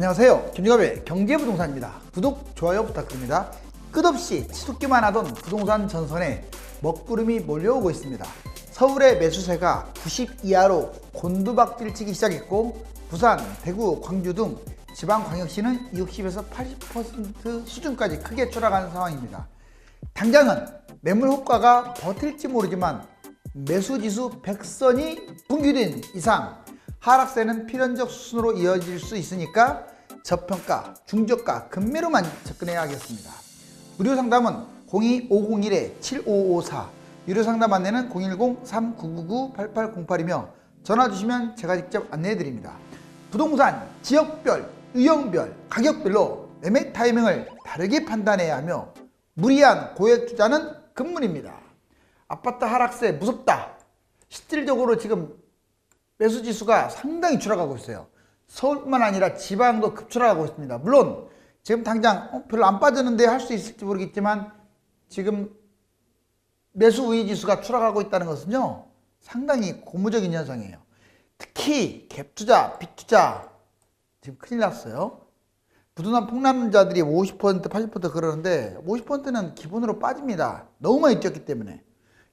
안녕하세요. 김유갑의 경제부동산입니다. 구독, 좋아요 부탁드립니다. 끝없이 치솟기만 하던 부동산 전선에 먹구름이 몰려오고 있습니다. 서울의 매수세가 90 이하로 곤두박질치기 시작했고 부산, 대구, 광주 등 지방광역시는 60에서 80% 수준까지 크게 추락하는 상황입니다. 당장은 매물 호가가 버틸지 모르지만 매수지수 100선이 붕괴된 이상 하락세는 필연적 수순으로 이어질 수 있으니까 저평가, 중저가, 급매로만 접근해야 하겠습니다. 무료 상담은 02501-7554, 유료 상담 안내는 010-3999-8808이며 전화 주시면 제가 직접 안내해 드립니다. 부동산 지역별, 유형별, 가격별로 매매 타이밍을 다르게 판단해야 하며 무리한 고액 투자는 금물입니다. 아파트 하락세 무섭다. 실질적으로 지금 매수지수가 상당히 추락하고 있어요. 서울뿐만 아니라 지방도 급추락하고 있습니다. 물론 지금 당장 별로 안 빠졌는데 할 수 있을지 모르겠지만 지금 매수 우위지수가 추락하고 있다는 것은요 상당히 고무적인 현상이에요. 특히 갭투자, 빅투자 지금 큰일 났어요. 부동산 폭락자들이 50%, 80% 그러는데 50%는 기본으로 빠집니다. 너무 많이 뛰었기 때문에.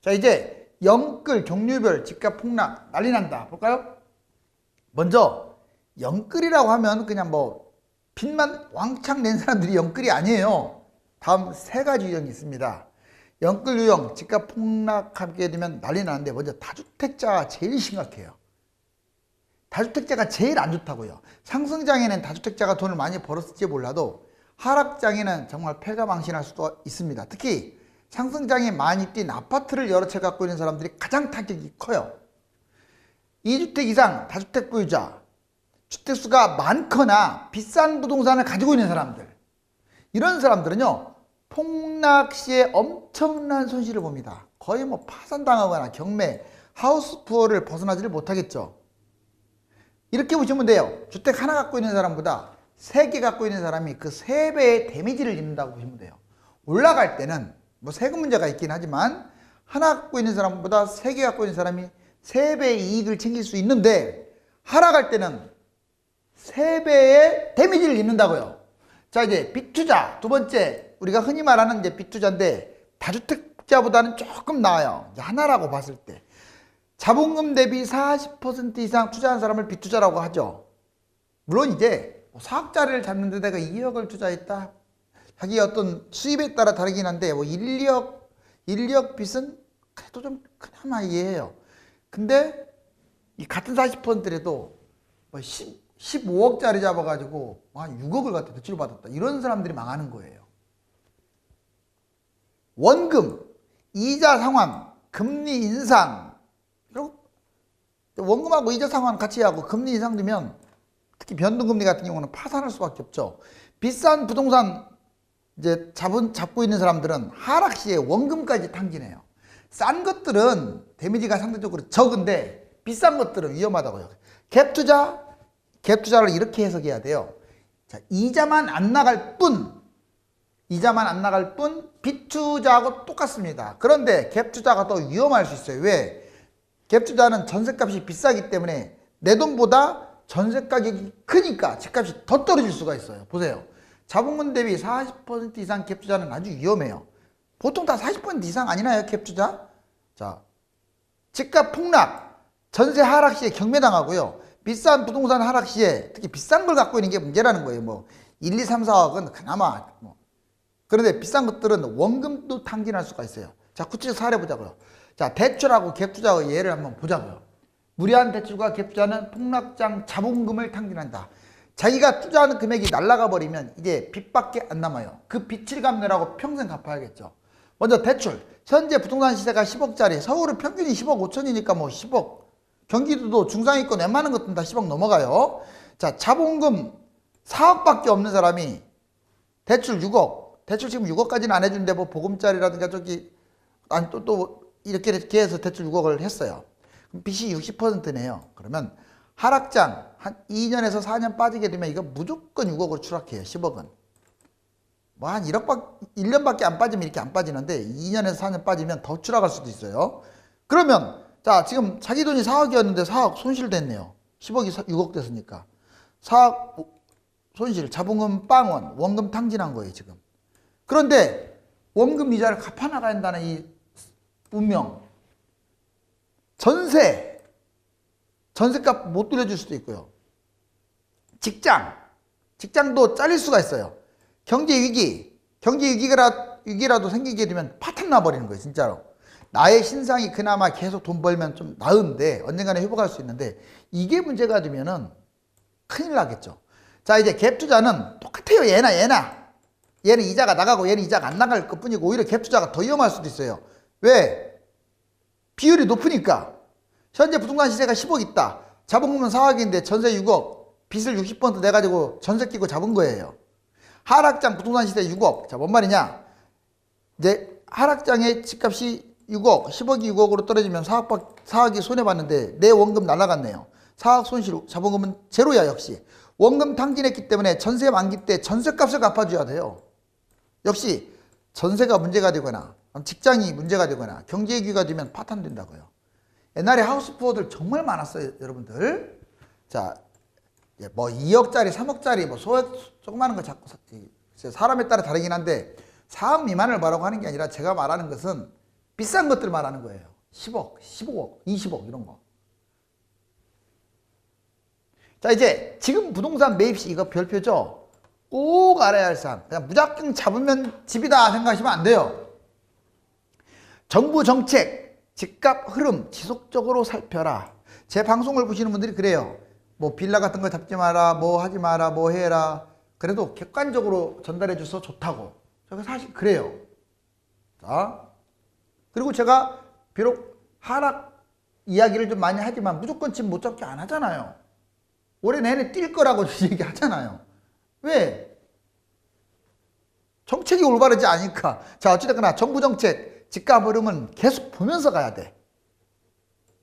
자, 이제 영끌, 종류별, 집값 폭락 난리 난다. 볼까요? 먼저 영끌이라고 하면 그냥 뭐 빚만 왕창 낸 사람들이 영끌이 아니에요. 다음 세 가지 유형이 있습니다. 영끌 유형, 집값 폭락하게 되면 난리 나는데 먼저 다주택자가 제일 심각해요. 다주택자가 제일 안 좋다고요. 상승장에는 다주택자가 돈을 많이 벌었을지 몰라도 하락장에는 정말 패가망신할 수도 있습니다. 특히 상승장에 많이 뛴 아파트를 여러 채 갖고 있는 사람들이 가장 타격이 커요. 2주택 이상 다주택 보유자, 주택수가 많거나 비싼 부동산을 가지고 있는 사람들, 이런 사람들은요 폭락 시에 엄청난 손실을 봅니다. 거의 뭐 파산당하거나 경매, 하우스푸어를 벗어나지를 못하겠죠. 이렇게 보시면 돼요. 주택 하나 갖고 있는 사람보다 3개 갖고 있는 사람이 그 3배의 데미지를 입는다고 보시면 돼요. 올라갈 때는 뭐 세금 문제가 있긴 하지만 하나 갖고 있는 사람보다 3개 갖고 있는 사람이 3배의 이익을 챙길 수 있는데 하락할 때는 3배의 데미지를 입는다고요. 자, 이제 빅투자 두 번째, 우리가 흔히 말하는 이제 빅투자인데 다주택자보다는 조금 나아요. 이제 하나라고 봤을 때 자본금 대비 40% 이상 투자한 사람을 빅투자라고 하죠. 물론 이제 사억짜리를 잡는 데 내가 2억을 투자했다, 자기 어떤 수입에 따라 다르긴 한데 뭐 1억 빚은 그래도 좀 그나마 이해해요. 근데 이 같은 40%라도 뭐 15억짜리 잡아가지고 한 6억을 갖다 대출 받았다, 이런 사람들이 망하는 거예요. 원금, 이자 상환, 금리 인상, 원금하고 이자 상환 같이 하고 금리 인상되면 특히 변동금리 같은 경우는 파산할 수밖에 없죠. 비싼 부동산 이제 잡고 있는 사람들은 하락 시에 원금까지 탕진해요. 싼 것들은 데미지가 상대적으로 적은데 비싼 것들은 위험하다고요. 갭투자를 이렇게 해석해야 돼요. 자, 이자만 안 나갈 뿐 빚투자하고 똑같습니다. 그런데 갭투자가 더 위험할 수 있어요. 왜? 갭투자는 전셋값이 비싸기 때문에 내 돈보다 전세 가격이 크니까 집값이 더 떨어질 수가 있어요. 보세요. 자본금 대비 40% 이상 갭투자는 아주 위험해요. 보통 다 40% 이상 아니나요, 갭투자? 자, 집값 폭락, 전세 하락 시에 경매당하고요. 비싼 부동산 하락 시에 특히 비싼 걸 갖고 있는 게 문제라는 거예요. 뭐 1, 2, 3, 4억은 그나마 뭐. 그런데 비싼 것들은 원금도 탕진할 수가 있어요. 자, 구체적 사례 보자고요. 자, 대출하고 갭투자의 예를 한번 보자고요. 무리한 대출과 갭투자는 폭락장 자본금을 탕진한다. 자기가 투자하는 금액이 날아가 버리면 이제 빚밖에 안 남아요. 그 빚을 갚느라고 평생 갚아야겠죠. 먼저 대출. 현재 부동산 시세가 10억짜리, 서울은 평균이 10억 5천이니까 뭐 10억. 경기도도 중상위권 웬만한 것들은 다 10억 넘어가요. 자, 자본금 4억밖에 없는 사람이 대출 6억. 대출 지금 6억까지는 안 해주는데 뭐 보금자리라든가 저기 아니 또 이렇게 해서 대출 6억을 했어요. 그럼 빚이 60%네요. 그러면 하락장 한 2년에서 4년 빠지게 되면 이거 무조건 6억으로 추락해요. 10억은. 뭐 한 1년밖에 안 빠지면 이렇게 안 빠지는데 2년에서 4년 빠지면 더 추락할 수도 있어요. 그러면 자, 지금 자기 돈이 4억이었는데 4억 손실됐네요. 10억이 6억 됐으니까. 4억 손실, 자본금 빵원, 원금 탕진한 거예요, 지금. 그런데 원금 이자를 갚아나가야 한다는 이 운명. 전세값 못 돌려줄 수도 있고요. 직장도 잘릴 수가 있어요. 경제위기라도 생기게 되면 파탄 나버리는 거예요, 진짜로. 나의 신상이 그나마 계속 돈 벌면 좀 나은데, 언젠가는 회복할 수 있는데, 이게 문제가 되면은 큰일 나겠죠. 자, 이제 갭 투자는 똑같아요. 얘는 이자가 나가고 얘는 이자가 안 나갈 것 뿐이고, 오히려 갭 투자가 더 위험할 수도 있어요. 왜? 비율이 높으니까. 현재 부동산 시세가 10억 있다. 자본금은 4억인데 전세 6억. 빚을 60% 내가지고 전세 끼고 잡은 거예요. 하락장 부동산 시세 6억. 자, 뭔 말이냐? 이제 하락장의 집값이 6억, 10억이 6억으로 떨어지면 4억이 손해봤는데 내 원금 날아갔네요. 4억 손실, 자본금은 제로야, 역시. 원금 탕진했기 때문에 전세 만기 때 전세값을 갚아줘야 돼요. 역시 전세가 문제가 되거나 직장이 문제가 되거나 경제위기가 되면 파탄된다고요. 옛날에 하우스푸어들 정말 많았어요, 여러분들. 자, 뭐 2억짜리, 3억짜리, 뭐 조그마한 거 자꾸 사람에 따라 다르긴 한데 4억 미만을 말하고 하는 게 아니라 제가 말하는 것은 비싼 것들 말하는 거예요. 10억, 15억, 20억 이런 거. 자, 이제 지금 부동산 매입시 이거 별표죠? 꼭 알아야 할 사항. 그냥 무작정 잡으면 집이다 생각하시면 안 돼요. 정부 정책, 집값 흐름 지속적으로 살펴라. 제 방송을 보시는 분들이 그래요. 뭐 빌라 같은 거 잡지 마라, 뭐 하지 마라, 뭐 해라. 그래도 객관적으로 전달해 줘서 좋다고. 제가 사실 그래요. 자, 그리고 제가 비록 하락 이야기를 좀 많이 하지만 무조건 집 못 잡게 안 하잖아요. 올해 내내 뛸 거라고 얘기하잖아요. 왜? 정책이 올바르지 않으니까. 자, 어찌됐거나 정부 정책, 집값 흐름은 계속 보면서 가야 돼.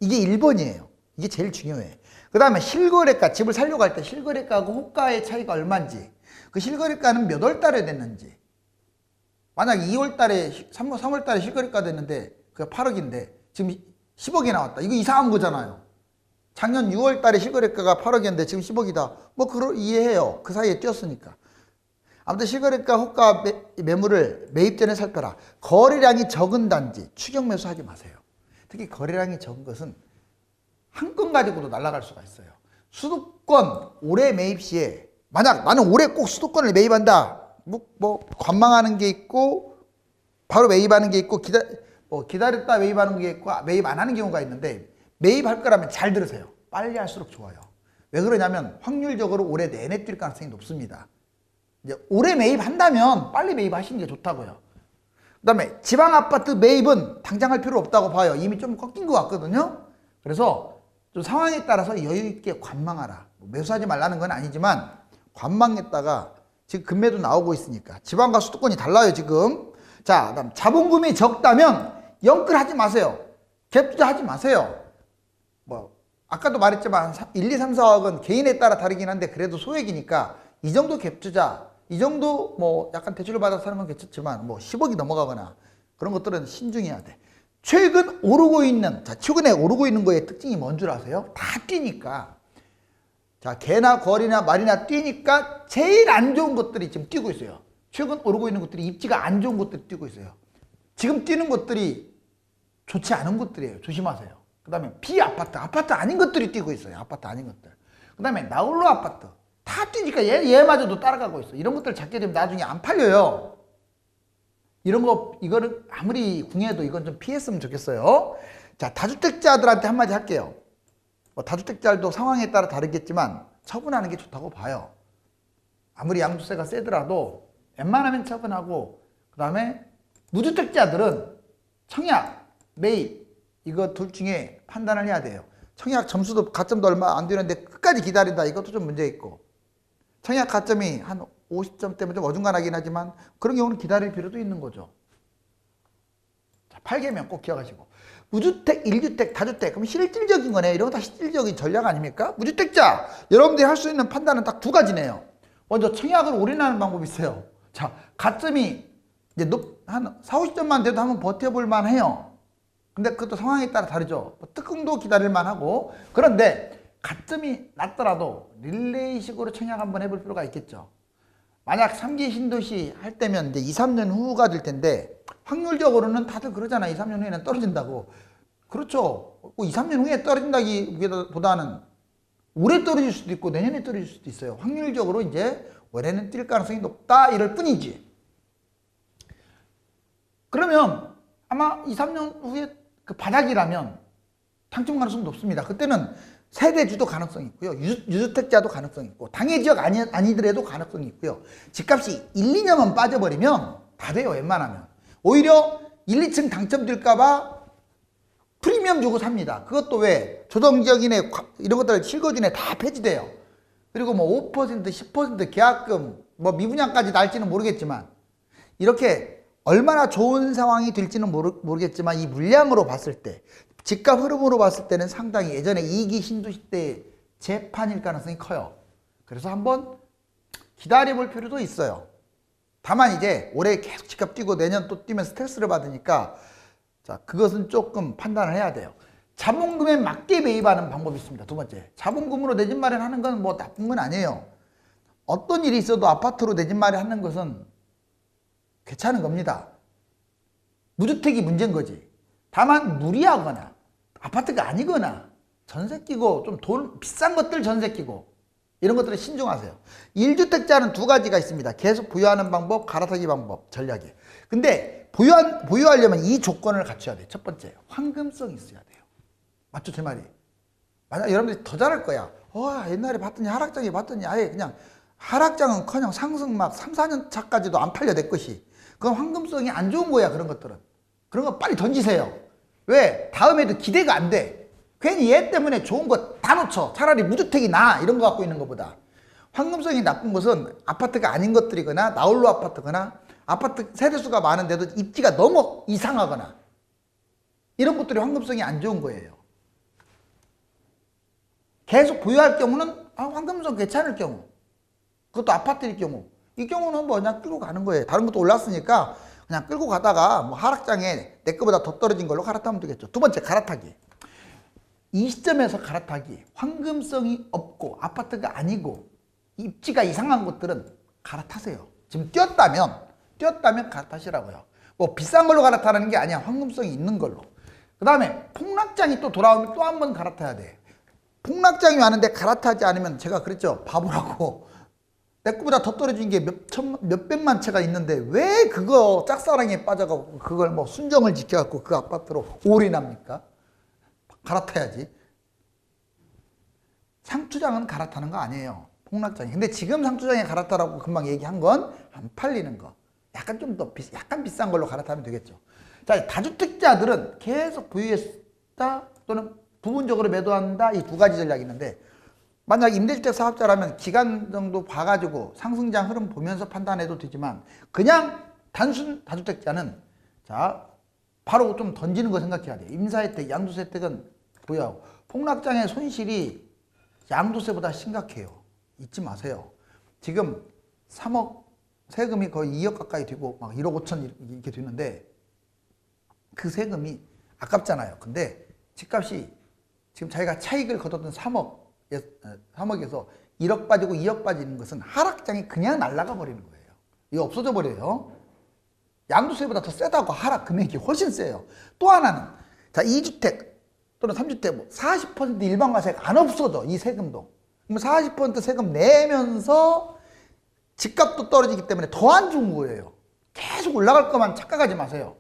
이게 1번이에요. 이게 제일 중요해. 그 다음에 실거래가, 집을 살려고 할 때 실거래가하고 호가의 차이가 얼마인지, 그 실거래가는 몇 월 달에 됐는지. 만약 2월 달에, 3월 달에 실거래가 됐는데 그게 8억인데 지금 10억이 나왔다. 이거 이상한 거잖아요. 작년 6월 달에 실거래가가 8억이었는데 지금 10억이다. 뭐 이해해요. 그 사이에 뛰었으니까. 아무튼 실거래가, 호가 매물을 매입 전에 살펴라. 거래량이 적은 단지 추격 매수하지 마세요. 특히 거래량이 적은 것은 한 건 가지고도 날아갈 수가 있어요. 수도권 올해 매입 시에 만약 나는 올해 꼭 수도권을 매입한다. 뭐 관망하는 게 있고 바로 매입하는 게 있고 기다렸다 매입하는 게 있고 매입 안 하는 경우가 있는데, 매입할 거라면 잘 들으세요. 빨리 할수록 좋아요. 왜 그러냐면 확률적으로 올해 내내 뛸 가능성이 높습니다. 이제 올해 매입한다면 빨리 매입하시는 게 좋다고요. 그 다음에 지방 아파트 매입은 당장 할 필요 없다고 봐요. 이미 좀 꺾인 것 같거든요. 그래서 좀 상황에 따라서 여유 있게 관망하라. 매수하지 말라는 건 아니지만 관망했다가 지금 금매도 나오고 있으니까. 지방과 수도권이 달라요, 지금. 자, 그다음 자본금이 적다면 영끌하지 마세요. 갭 투자하지 마세요. 뭐 아까도 말했지만 1, 2, 3, 4억은 개인에 따라 다르긴 한데 그래도 소액이니까 이 정도 갭 투자, 이 정도 뭐 약간 대출을 받아서 사는 건 괜찮지만 뭐 10억이 넘어가거나 그런 것들은 신중해야 돼. 최근에 오르고 있는 거의 특징이 뭔 줄 아세요? 다 뛰니까. 자, 개나 거리나 말이나 뛰니까 제일 안 좋은 것들이 지금 뛰고 있어요. 최근 오르고 있는 것들이 입지가 안 좋은 것들이 뛰고 있어요. 지금 뛰는 것들이 좋지 않은 것들이에요. 조심하세요. 그 다음에 아파트 아닌 것들이 뛰고 있어요. 아파트 아닌 것들. 그 다음에 나홀로 아파트. 다 뛰니까 얘마저도 따라가고 있어. 이런 것들 잡게 되면 나중에 안 팔려요. 이거를 아무리 궁해도 이건 좀 피했으면 좋겠어요. 자, 다주택자들한테 한마디 할게요. 다주택자들도 상황에 따라 다르겠지만 처분하는 게 좋다고 봐요. 아무리 양도세가 세더라도 웬만하면 처분하고, 그 다음에 무주택자들은 청약, 매입 이거 둘 중에 판단을 해야 돼요. 청약 점수도 가점도 얼마 안 되는데 끝까지 기다린다. 이것도 좀 문제 있고, 청약 가점이 한 50점 때문에 좀 어중간하긴 하지만 그런 경우는 기다릴 필요도 있는 거죠. 자, 8개면 꼭 기억하시고. 무주택, 1주택, 다주택. 그럼 실질적인 거네. 이런 거 다 실질적인 전략 아닙니까? 무주택자, 여러분들이 할 수 있는 판단은 딱 두 가지네요. 먼저 청약을 올인하는 방법이 있어요. 자, 가점이 이제 한 4, 50점만 돼도 한번 버텨볼 만해요. 근데 그것도 상황에 따라 다르죠. 특흥도 기다릴 만하고. 그런데 가점이 낮더라도 릴레이식으로 청약 한번 해볼 필요가 있겠죠. 만약 3기 신도시 할 때면 이제 2, 3년 후가 될 텐데 확률적으로는 다들 그러잖아요. 2, 3년 후에는 떨어진다고. 그렇죠. 2, 3년 후에 떨어진다기보다는 올해 떨어질 수도 있고 내년에 떨어질 수도 있어요. 확률적으로 이제 올해는 뛸 가능성이 높다 이럴 뿐이지. 그러면 아마 2, 3년 후에 그 바닥이라면 당첨 가능성이 높습니다. 그때는 세대주도 가능성이 있고요. 유주택자도 가능성이 있고 당해 지역 아니더라도 가능성이 있고요. 집값이 1, 2년만 빠져버리면 다 돼요. 웬만하면. 오히려 1, 2층 당첨될까 봐 프리미엄 주고 삽니다. 그것도 왜? 조정지역이네 이런 것들 실거주네 다 폐지돼요. 그리고 뭐 5%, 10% 계약금 뭐 미분양까지 날지는 모르겠지만 이렇게 얼마나 좋은 상황이 될지는 모르겠지만 이 물량으로 봤을 때 집값 흐름으로 봤을 때는 상당히 예전에 2기 신도시 때 재판일 가능성이 커요. 그래서 한번 기다려볼 필요도 있어요. 다만 이제 올해 계속 집값 뛰고 내년 또 뛰면 스트레스를 받으니까 자, 그것은 조금 판단을 해야 돼요. 자본금에 맞게 매입하는 방법이 있습니다. 두 번째, 자본금으로 내 집 마련하는 건 뭐 나쁜 건 아니에요. 어떤 일이 있어도 아파트로 내 집 마련하는 것은 괜찮은 겁니다. 무주택이 문제인 거지. 다만 무리하거나 아파트가 아니거나 전세 끼고 좀 돈 비싼 것들 전세 끼고 이런 것들은 신중하세요. 1주택자는 두 가지가 있습니다. 계속 보유하는 방법, 갈아타기 방법, 전략이. 근데 보유하려면 이 조건을 갖춰야 돼요. 첫 번째, 황금성이 있어야 돼요. 맞죠, 제 말이? 만약 여러분들이 더 잘할 거야. 옛날에 봤더니 하락장에 봤더니 아예 그냥 하락장은커녕 상승 막 3, 4년 차까지도 안 팔려 내 것이. 그건 황금성이 안 좋은 거야. 그런 것들은. 그런 거 빨리 던지세요. 왜? 다음에도 기대가 안 돼. 괜히 얘 때문에 좋은 거 다 놓쳐. 차라리 무주택이 나아. 이런 거 갖고 있는 것보다. 황금성이 나쁜 것은 아파트가 아닌 것들이거나 나홀로 아파트거나 아파트 세대수가 많은데도 입지가 너무 이상하거나 이런 것들이 황금성이 안 좋은 거예요. 계속 보유할 경우는 황금성 괜찮을 경우, 그것도 아파트일 경우, 이 경우는 뭐 그냥 끌고 가는 거예요. 다른 것도 올랐으니까 그냥 끌고 가다가 뭐 하락장에 내 거보다 더 떨어진 걸로 갈아타면 되겠죠. 두 번째, 갈아타기. 이 시점에서 갈아타기. 황금성이 없고 아파트가 아니고 입지가 이상한 것들은 갈아타세요. 지금 뛰었다면 갈아타시라고요. 뭐 비싼 걸로 갈아타는 게 아니야. 황금성이 있는 걸로. 그 다음에 폭락장이 또 돌아오면 또 한 번 갈아타야 돼. 폭락장이 왔는데 갈아타지 않으면 제가 그랬죠. 바보라고. 내 거보다 더 떨어진 게 몇백만 채가 있는데 왜 그거 짝사랑에 빠져가고 그걸 뭐 순정을 지켜갖고 그 아파트로 올인합니까? 갈아타야지. 상투장은 갈아타는 거 아니에요. 폭락장이. 근데 지금 상투장에 갈아타라고 금방 얘기한 건 안 팔리는 거. 약간 좀 더 약간 비싼 걸로 갈아타면 되겠죠. 자, 다주택자들은 계속 보유했다 또는 부분적으로 매도한다. 이 두 가지 전략이 있는데 만약 임대주택 사업자라면 기간 정도 봐가지고 상승장 흐름 보면서 판단해도 되지만 그냥 단순 다주택자는 자 바로 좀 던지는 거 생각해야 돼요. 임사혜택, 양도세 혜택은 보유하고 폭락장의 손실이 양도세보다 심각해요. 잊지 마세요. 지금 3억 세금이 거의 2억 가까이 되고 막 1억 5천 이렇게 되는데 그 세금이 아깝잖아요. 근데 집값이 지금 자기가 차익을 거뒀던 3억에서 1억 빠지고 2억 빠지는 것은 하락장이 그냥 날아가 버리는 거예요. 이거 없어져 버려요. 양도세보다 더 세다고. 하락 금액이 훨씬 세요. 또 하나는 자 2주택 또는 3주택 40% 일반과세가 안 없어져. 이 세금도. 그럼 40% 세금 내면서 집값도 떨어지기 때문에 더 안 좋은 거예요. 계속 올라갈 것만 착각하지 마세요.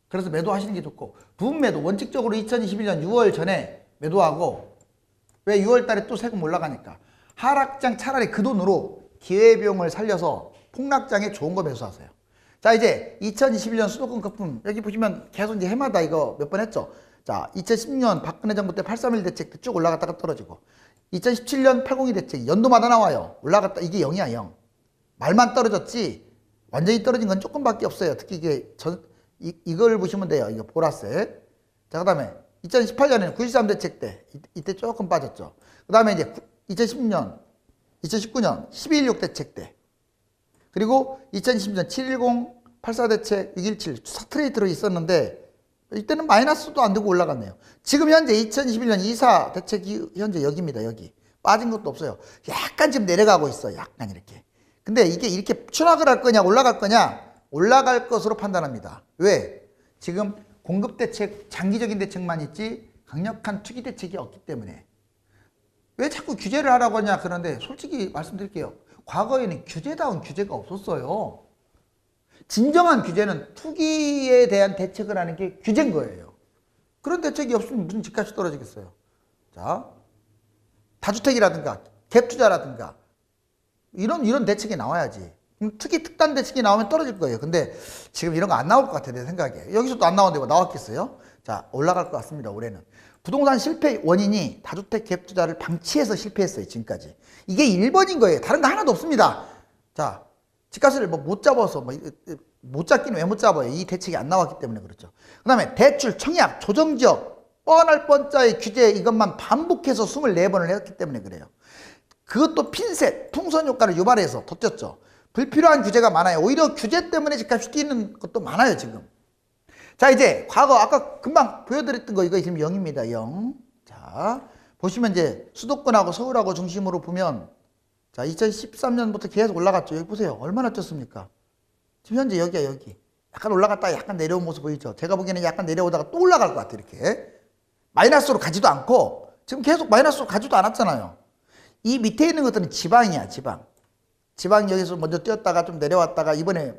그래서 매도하시는 게 좋고 부분 매도 원칙적으로 2021년 6월 전에 매도하고 왜 6월 달에 또 세금 올라가니까 하락장 차라리 그 돈으로 기회비용을 살려서 폭락장에 좋은 거 매수하세요. 자 이제 2021년 수도권 거품 여기 보시면 계속 이제 해마다 이거 몇 번 했죠. 자 2010년 박근혜 정부 때 831 대책 때 쭉 올라갔다가 떨어지고 2017년 802 대책 연도마다 나와요. 올라갔다 이게 0이야 0. 말만 떨어졌지 완전히 떨어진 건 조금밖에 없어요. 특히 이게 이걸 보시면 돼요. 이거 보라색. 자 그 다음에 2018년에는 9.13 대책 때 이때 조금 빠졌죠. 그 다음에 이제 2010년 2019년 12.16 대책 때 그리고 2020년 7.10 84 대책 6.17 스트레이트로 있었는데 이때는 마이너스도 안 되고 올라갔네요. 지금 현재 2021년 이사 대책이 현재 여기입니다. 여기. 빠진 것도 없어요. 약간 지금 내려가고 있어. 약간 이렇게. 근데 이게 이렇게 추락을 할 거냐 올라갈 거냐? 올라갈 것으로 판단합니다. 왜? 지금 공급 대책, 장기적인 대책만 있지 강력한 투기 대책이 없기 때문에. 왜 자꾸 규제를 하라고 하냐 그런데 솔직히 말씀드릴게요. 과거에는 규제다운 규제가 없었어요. 진정한 규제는 투기에 대한 대책을 하는 게 규제인 거예요. 그런 대책이 없으면 무슨 집값이 떨어지겠어요. 자, 다주택이라든가 갭투자라든가 이런 대책이 나와야지. 투기 특단 대책이 나오면 떨어질 거예요. 근데 지금 이런 거 안 나올 것 같아요. 내 생각에. 여기서도 안 나오는데 뭐 나왔겠어요? 자, 올라갈 것 같습니다. 올해는. 부동산 실패 원인이 다주택 갭 투자를 방치해서 실패했어요. 지금까지. 이게 1번인 거예요. 다른 거 하나도 없습니다. 자, 집값을 뭐 못 잡아서 못 잡기는 왜 못 잡아요? 이 대책이 안 나왔기 때문에 그렇죠. 그 다음에 대출, 청약, 조정지역, 뻔할 뻔짜의 규제 이것만 반복해서 24번을 했기 때문에 그래요. 그것도 핀셋, 풍선 효과를 유발해서 덧쳤죠. 불필요한 규제가 많아요. 오히려 규제 때문에 집값이 뛰는 것도 많아요, 지금. 자, 이제 과거 아까 금방 보여드렸던 거 이거 지금 0입니다. 0. 자, 보시면 이제 수도권하고 서울하고 중심으로 보면 자, 2013년부터 계속 올라갔죠. 여기 보세요. 얼마나 쪘습니까? 지금 현재 여기야, 여기. 약간 올라갔다가 약간 내려온 모습 보이죠? 제가 보기에는 약간 내려오다가 또 올라갈 것 같아요, 이렇게. 마이너스로 가지도 않고 지금 계속 마이너스로 가지도 않았잖아요. 이 밑에 있는 것들은 지방이야, 지방. 지방이 여기서 먼저 뛰었다가 좀 내려왔다가 이번에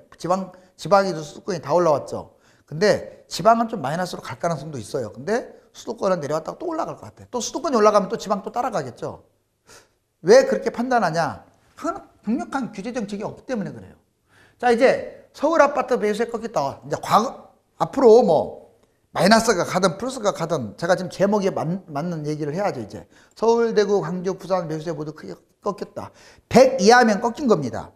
지방에도 수도권이 다 올라왔죠. 근데 지방은 좀 마이너스로 갈 가능성도 있어요. 근데 수도권은 내려왔다가 또 올라갈 것 같아요. 또 수도권이 올라가면 또 지방 또 따라가겠죠. 왜 그렇게 판단하냐? 강력한 규제 정책이 없기 때문에 그래요. 자, 이제 서울 아파트 매수세 꺾였다. 이제 앞으로 뭐 마이너스가 가든 플러스가 가든 제가 지금 제목에 맞는 얘기를 해야죠. 이제 서울, 대구, 광주, 부산 매수세 모두 크게 꺾였다. 100 이하면 꺾인 겁니다.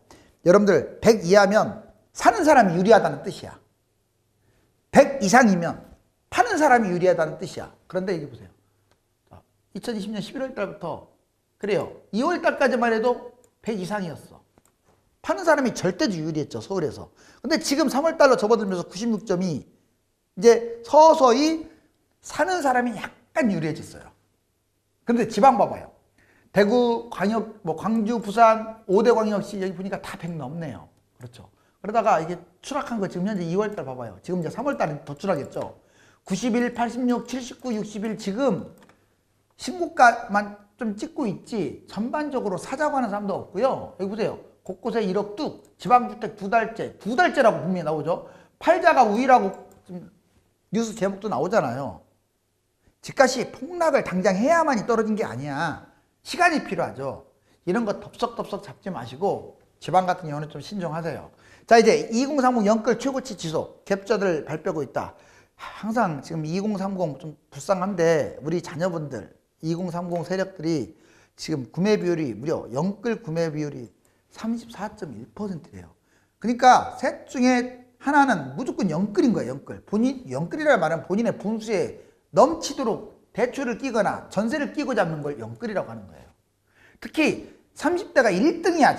여러분들 100 이하면 사는 사람이 유리하다는 뜻이야. 100 이상이면 파는 사람이 유리하다는 뜻이야. 그런데 여기 보세요. 2020년 11월 달부터 그래요. 2월 달까지만 해도 100 이상이었어. 파는 사람이 절대적으로 유리했죠. 서울에서. 근데 지금 3월 달로 접어들면서 96점이 이제 서서히 사는 사람이 약간 유리해졌어요. 그런데 지방 봐봐요. 대구, 광역, 광주, 부산, 5대 광역시 여기 보니까 다 100 넘네요. 그렇죠. 그러다가 이게 추락한 거 지금 현재 2월 달 봐봐요. 지금 이제 3월 달에 더 추락했죠. 91, 86, 79, 61 지금 신고가만 좀 찍고 있지 전반적으로 사자고 하는 사람도 없고요. 여기 보세요. 곳곳에 1억 뚝, 지방주택 2달째라고 분명히 나오죠. 팔자가 우위라고 좀 뉴스 제목도 나오잖아요. 집값이 폭락을 당장 해야만이 떨어진 게 아니야. 시간이 필요하죠. 이런 거 덥석덥석 잡지 마시고 지방 같은 경우는 좀 신중하세요. 자, 이제 2030 연끌 최고치 지수 갭저들 발표하고 있다. 항상 지금 2030 좀 불쌍한데 우리 자녀분들 2030 세력들이 지금 구매 비율이 무려 연끌 구매 비율이 34.1%래요. 그러니까 셋 중에 하나는 무조건 연끌인 거예요. 연끌. 연끌이라는 말은 본인의 분수에 넘치도록 대출을 끼거나 전세를 끼고 잡는 걸 연끌이라고 하는 거예요. 특히 30대가 1등이야.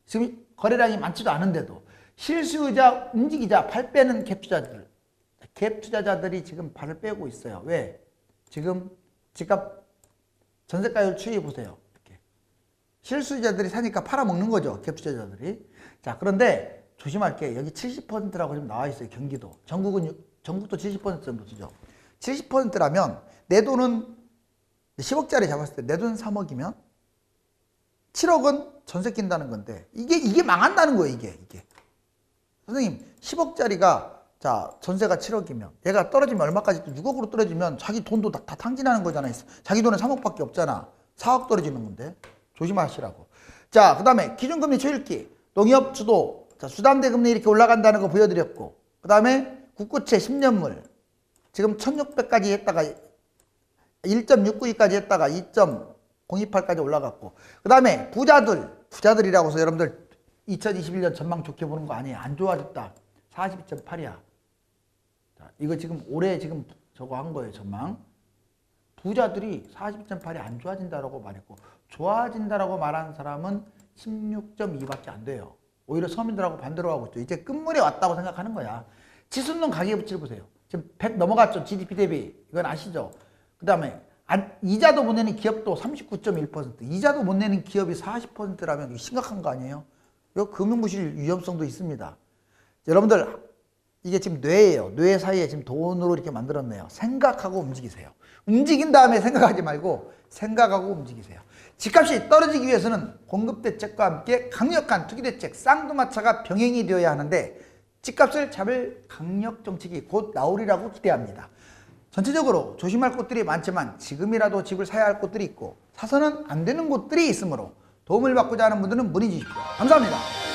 지금 거래량이 많지도 않은데도 실수요자, 움직이자 발 빼는 갭 투자자들이 지금 발을 빼고 있어요. 왜? 지금 집값 전세가율 추이해 보세요. 이렇게 실수요자들이 사니까 팔아먹는 거죠. 갭 투자자들이. 자, 그런데 조심할 게 여기 70%라고 지금 나와 있어요. 경기도. 전국도 70% 정도 되죠. 70%라면 내 돈은 10억짜리 잡았을 때 내 돈 3억이면 7억은 전세 낀다는 건데 이게 망한다는 거예요. 이게. 선생님 10억짜리가 자 전세가 7억이면 얘가 떨어지면 얼마까지 또 6억으로 떨어지면 자기 돈도 다 탕진하는 거잖아요. 자기 돈은 3억밖에 없잖아. 4억 떨어지는 건데 조심하시라고. 자, 그 다음에 기준금리 초읽기 농협 주도 자, 수담대금리 이렇게 올라간다는 거 보여드렸고 그 다음에 국고채 10년물 지금 1600까지 했다가 1.692까지 했다가 2.028까지 올라갔고 그 다음에 부자들이라고 해서 여러분들 2021년 전망 좋게 보는 거 아니에요. 안 좋아졌다. 42.8이야. 자, 이거 지금 올해 지금 저거 한 거예요. 전망. 부자들이 40.8이 안 좋아진다라고 말했고 좋아진다라고 말한 사람은 16.2밖에 안 돼요. 오히려 서민들하고 반대로 하고 있죠. 이제 끝물에 왔다고 생각하는 거야. 지수는 가계부채를 보세요. 지금 100 넘어갔죠. GDP 대비. 이건 아시죠? 그 다음에 이자도 못 내는 기업도 39.1%, 이자도 못 내는 기업이 40%라면 심각한 거 아니에요? 이거 금융부실 위험성도 있습니다. 여러분들 이게 지금 뇌예요. 뇌 사이에 지금 돈으로 이렇게 만들었네요. 생각하고 움직이세요. 움직인 다음에 생각하지 말고 생각하고 움직이세요. 집값이 떨어지기 위해서는 공급대책과 함께 강력한 투기대책, 쌍두마차가 병행이 되어야 하는데 집값을 잡을 강력 정책이 곧 나오리라고 기대합니다. 전체적으로 조심할 곳들이 많지만 지금이라도 집을 사야 할 곳들이 있고 사서는 안 되는 곳들이 있으므로 도움을 받고자 하는 분들은 문의 주십시오. 감사합니다.